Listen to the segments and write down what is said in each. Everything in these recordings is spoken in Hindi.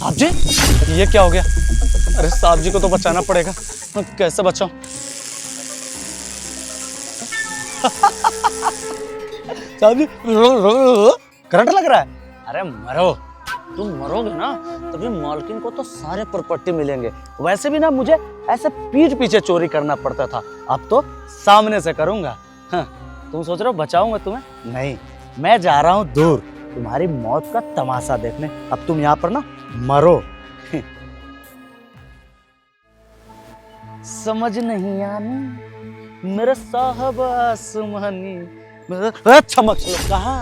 साहब जी, ये क्या हो गया? अरे साहब जी को तो बचाना पड़ेगा। मैं कैसे बचाऊं? साहब जी, करंट लग रहा है। अरे मरो, तुम मरोगे ना तभी मालकिन को तो सारे प्रॉपर्टी मिलेंगे। वैसे भी ना मुझे ऐसे पीठ पीछे चोरी करना पड़ता था, अब तो सामने से करूंगा। हाँ, तुम सोच रहे हो बचाऊंगा तुम्हें? नहीं, मैं जा रहा हूँ दूर तुम्हारी मौत का तमाशा देखने। अब तुम यहाँ पर ना मरो। समझ नहीं आनी मेरे साहब आसमानी, मेरा चमक कहा।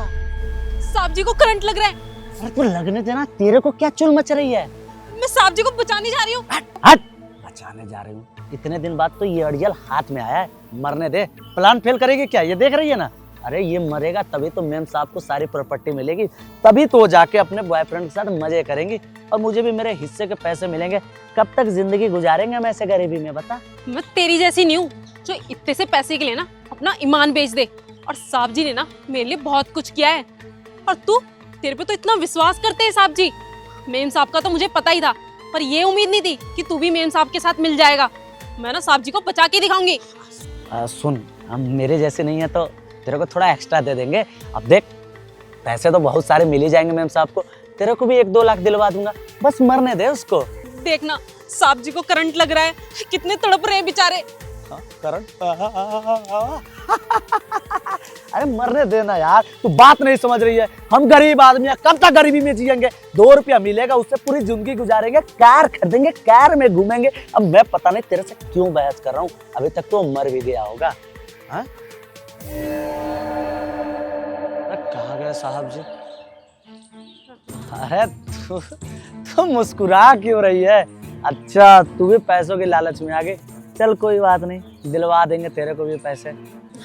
साहब जी को करंट लग रहा है। अरे तू लगने देना, तेरे को क्या चुल मच रही है? मैं साहब जी को बचाने जा रही हूँ। हट, बचाने जा रही हूँ? इतने दिन बाद तो ये अड़ियल हाथ में आया है, मरने दे। प्लान फेल करेगी क्या? ये देख रही है ना। अरे ये मरेगा तभी तो मेम साहब को सारी प्रॉपर्टी मिलेगी, तभी तो जाके अपने बॉयफ्रेंड के साथ मजे करेंगी और मुझे भी मेरे हिस्से के पैसे मिलेंगे। कब तक जिंदगी गुजारेंगे हम ऐसे गरीबी में, बता? मैं तेरी जैसी नहीं हूँ जो इतने से पैसे के लिए ना अपना ईमान बेच दे। और साहब जी ने ना मेरे लिए बहुत कुछ किया है, और तू, तेरे पे तो इतना विश्वास करते हैं साहब जी। मेम साहब का तो मुझे पता ही था, पर ये उम्मीद नहीं थी कि तू भी मेम साहब के साथ मिल जाएगा। मैं ना साहब जी को बचा के दिखाऊंगी। सुन, हम मेरे जैसे नहीं है तो तेरे को थोड़ा एक्स्ट्रा दे देंगे। अब देख, पैसे तो बहुत सारे मिल ही जाएंगे मेम साहब को, तेरे को भी 1-2 लाख दिलवा दूंगा, बस मरने दे उसको। देखना, साहब जी को करंट लग रहा है, कितने तड़प रहे हैं बेचारे। करंट? अरे मरने देना यार, तू बात नहीं समझ रही है। हम गरीब आदमी हैं, कब तक गरीबी में जिएंगे? 2 रुपया मिलेगा उससे पूरी जिंदगी गुजारेंगे, कार खरीदेंगे, कार में घूमेंगे। अब मैं पता नहीं तेरे से क्यों बहस कर रहा हूँ, अभी तक तो मर भी गया होगा। हाँ? कहाँ गए साहब जी? अरे तू मुस्कुरा क्यों रही है? अच्छा, तू भी पैसों के लालच में आ गई। चल कोई बात नहीं, दिलवा देंगे तेरे को भी पैसे।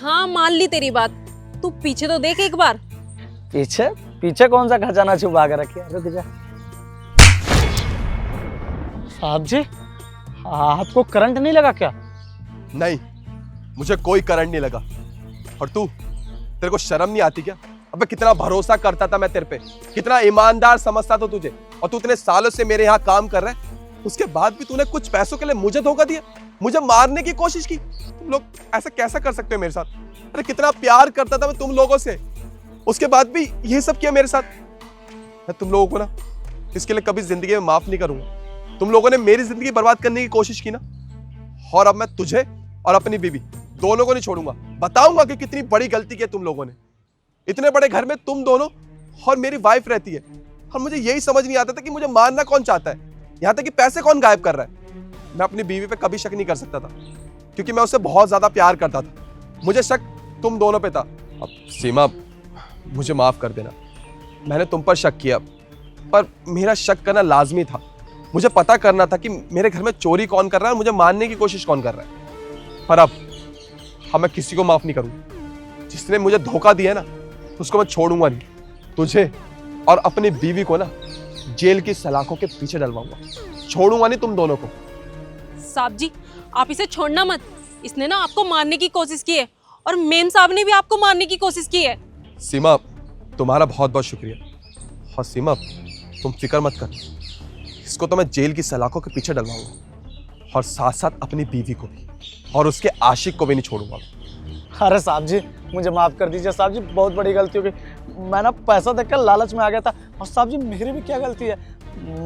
हाँ, मान ली तेरी बात। तू पीछे तो देख एक बार। पीछे? पीछे कौन सा खजाना छुपा के रखिए? रुक जा। साहब जी, आपको करंट नहीं लगा क्या? नहीं, मुझे कोई करंट नहीं लगा। और तू, तेरे को शर्म नहीं आती क्या? अबे कितना भरोसा करता था मैं तेरे पे, कितना ईमानदार समझता था तुझे, और तू इतने सालों से मेरे यहाँ काम कर रहा है, उसके बाद भी तूने कुछ पैसों के लिए मुझे धोखा दिया, मुझे मारने की कोशिश की। तुम लोग ऐसा कैसा कर सकते हो मेरे साथ? अरे कितना प्यार करता था मैं तुम लोगों से, उसके बाद भी ये सब किया मेरे साथ। मैं तुम लोगों को ना इसके लिए कभी जिंदगी में माफ नहीं करूंगा। तुम लोगों ने मेरी जिंदगी बर्बाद करने की कोशिश की ना, और अब मैं तुझे और अपनी बीवी दोनों को नहीं छोड़ूंगा। बताऊंगा कि कितनी बड़ी गलती की तुम लोगों ने। इतने बड़े घर में तुम दोनों और मेरी वाइफ रहती है, और मुझे यही समझ नहीं आता था कि मुझे मारना कौन चाहता है, यहाँ तक कि पैसे कौन गायब कर रहा है। मैं अपनी बीवी पे कभी शक नहीं कर सकता था, क्योंकि मैं उससे बहुत ज्यादा प्यार करता था। मुझे शक तुम दोनों पे था। अब सीमा, मुझे माफ कर देना, मैंने तुम पर शक किया, पर मेरा शक करना लाजमी था। मुझे पता करना था कि मेरे घर में चोरी कौन कर रहा है और मुझे मारने की कोशिश कौन कर रहा है। पर अब मैं किसी को माफ नहीं करूंगा। जिसने मुझे धोखा दिया ना, उसको मैं छोड़ूंगा नहीं। तुझे और अपनी बीवी को ना जेल की सलाखों के पीछे डलवाऊंगा, छोड़ूंगा नहीं तुम दोनों को। साहब जी, आप इसे छोड़ना मत। इसने ना आपको मारने की कोशिश की है, और मेम साहब ने भी आपको मारने की कोशिश की है। सीमा, तुम्हारा बहुत बहुत शुक्रिया। और सीमा, तुम फिक्र मत कर, इसको तो मैं जेल की सलाखों के पीछे डलवाऊंगा, और साथ साथ अपनी बीवी को भी, और उसके आशिक को भी नहीं छोड़ूंगा। अरे साहब जी, मुझे माफ कर दीजिए साहब जी, बहुत बड़ी गलती हो गई। मैं ना पैसा देखकर लालच में आ गया था, और साहब जी मेरी भी क्या गलती है?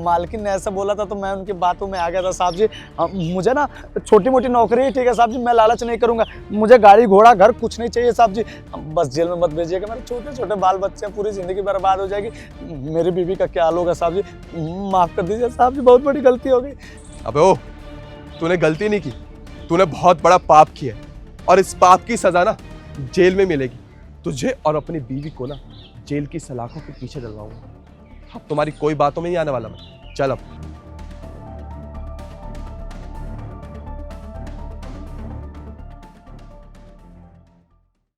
मालकिन ने ऐसा बोला था तो मैं उनकी बातों में आ गया था साहब जी। मुझे ना छोटी मोटी नौकरी ही ठीक है साहब जी, मैं लालच नहीं करूंगा। मुझे गाड़ी घोड़ा घर कुछ नहीं चाहिए साहब जी, बस जेल में मत भेजिएगा। मेरे छोटे छोटे बाल बच्चे हैं, पूरी जिंदगी बर्बाद हो जाएगी। मेरी बीवी का क्या हाल होगा साहब जी? माफ कर दीजिए साहब जी, बहुत बड़ी गलती हो गई। अबे ओ, तूने गलती नहीं की, तूने बहुत बड़ा पाप किया, और इस पाप की सजा ना जेल में मिलेगी। तुझे और अपनी बीवी को ना जेल की सलाखों के पीछे डलवाऊंगा। अब तुम्हारी कोई बातों में नहीं आने वाला मैं। चल अब।